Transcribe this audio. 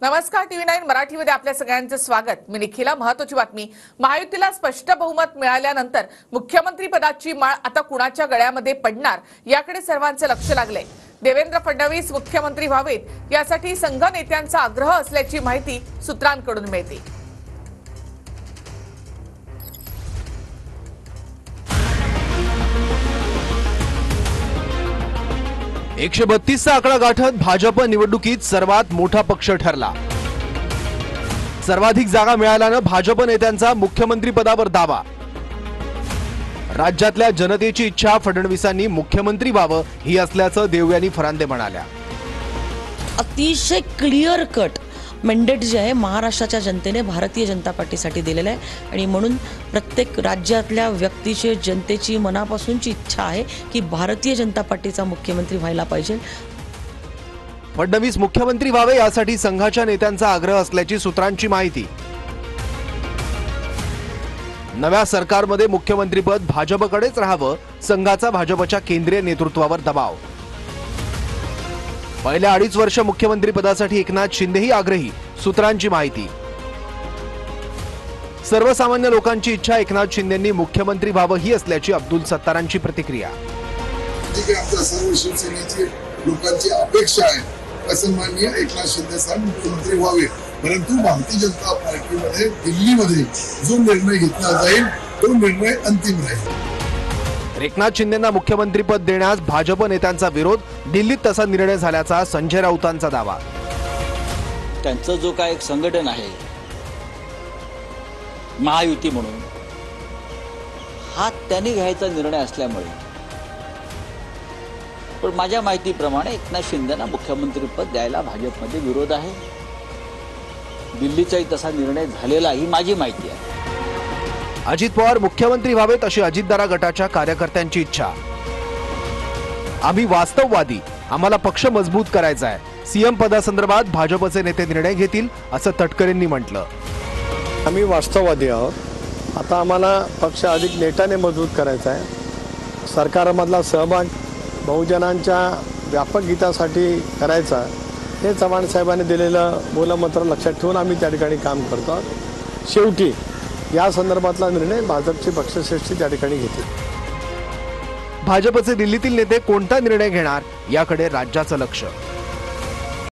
नमस्कार, TV9 मराठीमध्ये आपल्या सगळ्यांचं स्वागत। मी निखिला। महत्त्वाची बातमी, महायुतीला स्पष्ट बहुमत मिळाल्यानंतर मुख्यमंत्री पदाची माळ आता कुणाच्या गळ्यामध्ये पडणार याकडे सर्वांचे लक्ष लागले। देवेंद्र फडणवीस मुख्यमंत्री व्हावेत यासाठी संघ नेत्यांचा आग्रह असल्याची माहिती सूत्रांकडून मिळते। 132चा आकडा गाठत भाजप निवडणुकीत सर्वात मोठा पक्ष ठरला। सर्वाधिक जागा मिळाल्याने भाजप नेत्यांचा मुख्यमंत्री पदावर दावा। राज्यातल्या जनतेची इच्छा फडणवीसांनी मुख्यमंत्री व्हावं ही असल्याचं देवयानी फरांदे म्हणाल्या। अतिशय क्लिअर कट मॅन्डेट जे आहे महाराष्ट्राच्या जनतेने भारतीय जनता पार्टीसाठी दिलेलं आहे आणि म्हणून प्रत्येक राज्यातल्या व्यक्तीची जनतेची मनापासूनची इच्छा आहे की भारतीय जनता पार्टीचा मुख्यमंत्री व्हायला पाहिजे। फडणवीस मुख्यमंत्री व्हावे यासाठी संघाच्या नेत्यांचा आग्रह असल्याची सूत्रांची माहिती। नव्या सरकारमध्ये मुख्यमंत्रीपद भाजपकडेच राहावं, संघाचा भाजपच्या केंद्रीय नेतृत्वावर दबाव। पहिल्या 2.5 वर्ष मुख्यमंत्री पदासाठी एकनाथ शिंदेही आग्रही, सूत्रांची माहिती। सर्वसामान्य लोकांची इच्छा एकनाथ शिंदेंनी मुख्यमंत्री व्हावं ही असल्याची अब्दुल सत्तारांची प्रतिक्रिया। सर्व शिवसेनेची लोकांची अपेक्षा आहे सन्माननीय एकनाथ शिंदे साहेब मुख्यमंत्री व्हावे, परंतु भारतीय जनता पार्टीमध्ये दिल्लीमध्ये जो निर्णय घेतला जाईल तो निर्णय अंतिम राहील। एकनाथ शिंदेंना मुख्यमंत्रीपद देण्यास भाजप नेत्यांचा विरोध, दिल्लीत तसा निर्णय झाल्याचा संजय राऊतांचा दावा। त्यांचा जो काय एक संघटन आहे महायुती म्हणून, हा त्यांनी घ्यायचा निर्णय असल्यामुळे, पण माझ्या माहितीप्रमाणे एकनाथ शिंदेंना मुख्यमंत्रीपद द्यायला भाजपमध्ये विरोध आहे। दिल्लीचाही तसा निर्णय झालेला ही माझी माहिती आहे। अजित पवार मुख्यमंत्री व्हावेत अशी अजितदारा गटाच्या कार्यकर्त्यांची इच्छा। आम्ही वास्तववादी, आम्हाला पक्ष मजबूत करायचा आहे। सीएम पदासंदर्भात भाजपचे नेते निर्णय घेतील असं तटकरेंनी म्हटलं। आम्ही वास्तववादी आहोत, आता आम्हाला पक्ष अधिक नेटाने मजबूत करायचा आहे। सरकारमधला सहभाग बहुजनांच्या व्यापक हितासाठी करायचा, हे चव्हाण साहेबांनी दिलेलं मूलमंत्र लक्षात ठेवून आम्ही त्या ठिकाणी काम करतो। शेवटी या संदर्भातला निर्णय भाजपचे पक्षश्रेष्ठी त्या ठिकाणी घेतील। भाजपचे दिल्लीतील नेते कोणता निर्णय घेणार याकडे राज्याचं लक्ष।